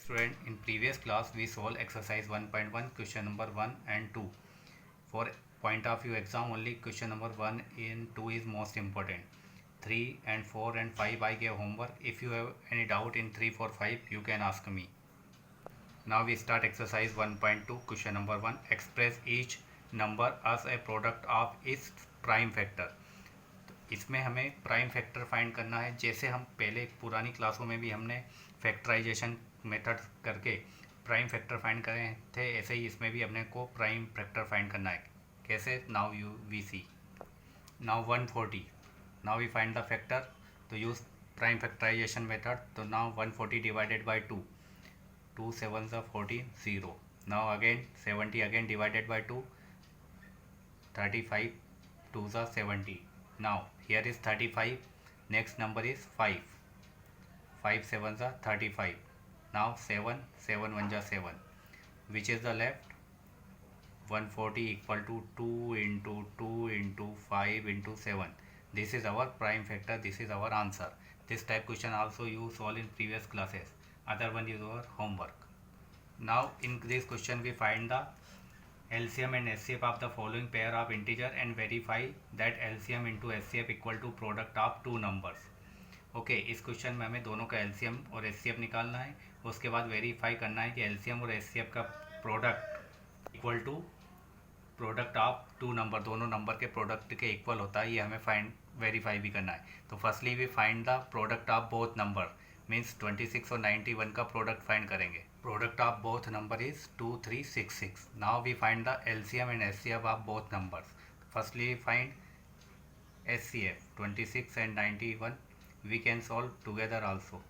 Student, in previous class we solved exercise 1.1 question number 1 and 2. For point of view exam only question number 1 and 2 is most important. 3 and 4 and 5 I gave homework. If you have any doubt in 3, 4, 5 you can ask me. Now we start exercise 1.2 question number 1. Express each number as a product of its prime factor. इसमें हमें prime factor find करना है। जैसे हम पहले पुरानी क्लासों में भी हमने फैक्टराइजेशन मेथड करके प्राइम फैक्टर फाइंड करे थे, ऐसे ही इसमें भी अपने को प्राइम फैक्टर फाइंड करना है। कैसे? Now you we see. Now 140, now we find the factor तो यूज़ प्राइम फैक्टराइजेशन मेथड। तो now 140 divided by 2, 2 7 14, 0. Now again 70 again divided by 2, 35 2 70. Now here is 35, next number is 5, 5 7 35. Now 7 7 1 7, which is the left? 140 equal to 2 into 2 into 5 into 7. This is our prime factor, this is our answer. This type question also you solve in previous classes. Other one is our homework. Now in this question we find the LCM and SCF of the following pair of integer and verify that LCM into SCF equal to product of two numbers. Okay, इस question में हमें दोनों का LCM और SCF निकालना है। उसके बाद वेरीफाई करना है कि LCM और SCF का product equal to product of two number, दोनों नंबर के प्रोडक्ट के इक्वल होता है। ये हमें फाइंड वेरीफाई भी करना है। तो firstly we find the product of both number, means 26 और 91 का प्रोडक्ट फाइंड करेंगे। Product of both number is 2366. Now we find the LCM and SCF of both numbers. Firstly we find SCF 26 and 91. We can solve together also.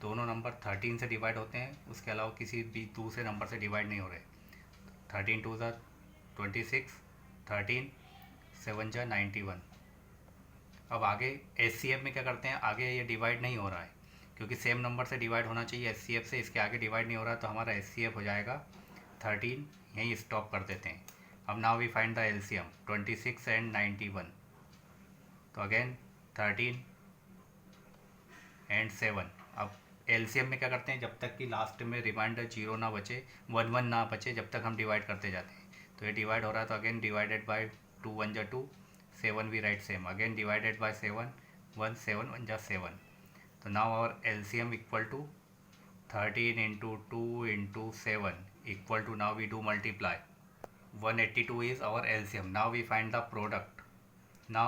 दोनों number 13 से divide होते हैं, उसके अलावा किसी भी दूसरे नंबर से डिवाइड नहीं हो रहे। 13 2 26, 13 7 91। अब आगे SCF में क्या करते हैं, आगे ये डिवाइड नहीं हो रहा है क्योंकि सेम नंबर से डिवाइड होना चाहिए SCF से, इसके आगे डिवाइड नहीं हो रहा, तो हमारा SCF हो जाएगा 13। यहीं स्टॉप कर देते हैं। अब now we find the LCM 26 and 91। तो अगेन 13 एंड 7। अब LCM में क्या करते हैं, जब तक कि लास्ट में रिमाइंडर 0 ना बचे, 1 1 ना बचे, जब तक हम डिवाइड करते जाते हैं। तो ये डिवाइड हो रहा है, तो again divided by 2 1 2, 7 we write same, again divided by 7 1 7 1 7. So now our LCM equal to 13 into 2 into 7 equal to, now we do multiply, 182 is our LCM. Now we find the product. Now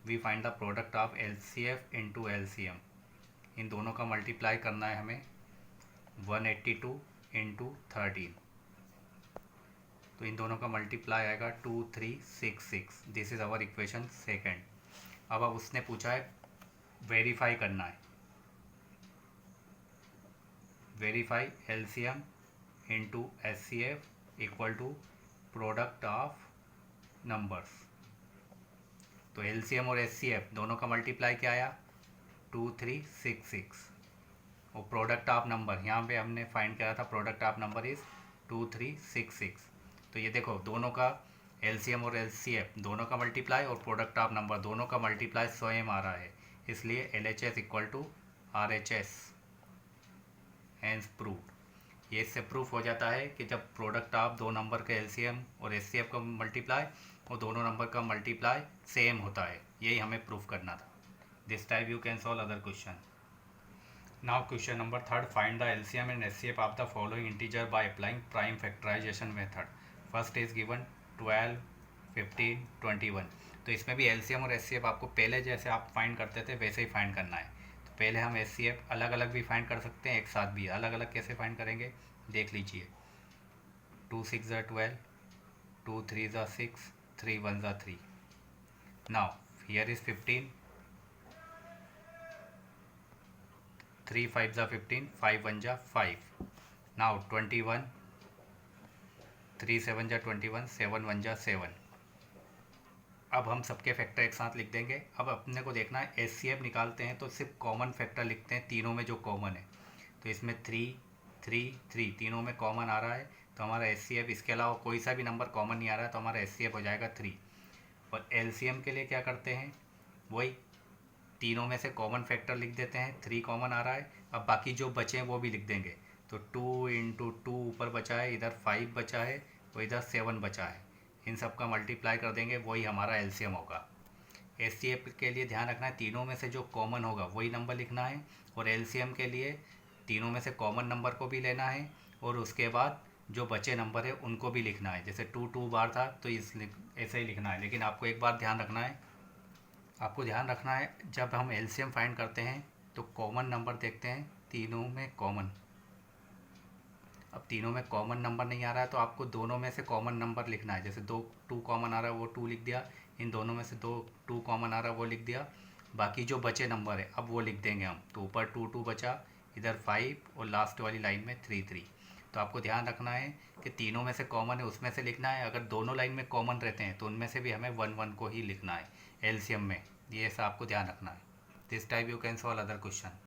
we find the product of LCF into LCM. इन दोनों का multiply करना है हमें, 182 into 13। तो इन दोनों का multiply आएगा 2366। This is our equation second. अब उसने पूछा है वेरीफाई करना है, verify LCM into SCF equal to product of numbers. तो LCM और SCF दोनों का मल्टीप्लाई क्या आया, 2366। और प्रोडक्ट ऑफ नंबर यहाँ पे हमने फाइंड किया था, प्रोडक्ट ऑफ नंबर इज़ 2366। तो ये देखो दोनों का LCM और SCF दोनों का मल्टीप्लाई और प्रोडक्ट ऑफ नंबर दोनों का मल्टीप्लाई स्वयं आ रहा है, इसलिए LHS equal to RHS। Hence proof. ये इससे प्रूफ हो जाता है कि जब प्रोडक्ट ऑफ दो नंबर के LCM और SCF का मल्टीप्लाई और दोनों नंबर का मल्टीप्लाई सेम होता है, यही हमें प्रूफ करना था। This type you can solve other question. Now question number third, find the LCM and SCF of the following integer by applying prime factorisation method. First is given 12 15 21। तो इसमें भी LCM और SCF आपको पहले जैसे आप फाइंड करते थे वैसे ही फाइंड करना है। पहले हम SCF अलग अलग भी फाइंड कर सकते हैं, एक साथ भी। अलग अलग कैसे फाइंड करेंगे देख लीजिए। 2 6 12, 2 3 6, 3 1 3। Now here is 15, 3 5 15, 5 1 5। नाउ 21, 3 7 21, 7 1 7। अब हम सबके फैक्टर एक साथ लिख देंगे। अब अपने को देखना है SCF निकालते हैं तो सिर्फ कॉमन फैक्टर लिखते हैं, तीनों में जो कॉमन है। तो इसमें 3 3 3 तीनों में कॉमन आ रहा है, तो हमारा SCF, इसके अलावा कोई सा भी नंबर कॉमन नहीं आ रहा है, तो हमारा SCF हो जाएगा 3। और LCM के लिए क्या करते हैं, वही तीनों में से कॉमन फैक्टर लिख देते हैं, 3 कॉमन आ रहा है। अब बाकी जो बचे हैं वो भी लिख देंगे। तो 2 इंटू 2 ऊपर बचा है, इधर 5 बचा है और इधर 7 बचा है। इन सब का मल्टीप्लाई कर देंगे, वही हमारा एलसीएम होगा। एचसीएफ के लिए ध्यान रखना है तीनों में से जो कॉमन होगा वही नंबर लिखना है, और एलसीएम के लिए तीनों में से कॉमन नंबर को भी लेना है और उसके बाद जो बचे नंबर है उनको भी लिखना है। जैसे 2 बार था तो ऐसे ही लिखना है। लेकिन आपको एक बार ध्यान रखना है, जब हम एलसीएम फाइंड करते हैं तो कॉमन नंबर देखते हैं, तीनों में कॉमन। अब तीनों में कॉमन नंबर नहीं आ रहा है तो आपको दोनों में से कॉमन नंबर लिखना है। जैसे 2 कॉमन आ रहा है वो 2 लिख दिया, इन दोनों में से 2 कॉमन आ रहा है वो लिख दिया। बाकी जो बचे नंबर है अब वो लिख देंगे हम। तो ऊपर 2 बचा, इधर 5 और लास्ट वाली लाइन में 3। तो आपको ध्यान रखना है कि तीनों में से कॉमन है उसमें से लिखना है। अगर दोनों लाइन में कॉमन रहते हैं तो उनमें से भी हमें 1 को ही लिखना है एलसीएम में। ये ऐसा आपको ध्यान रखना है। This type you can solve other question.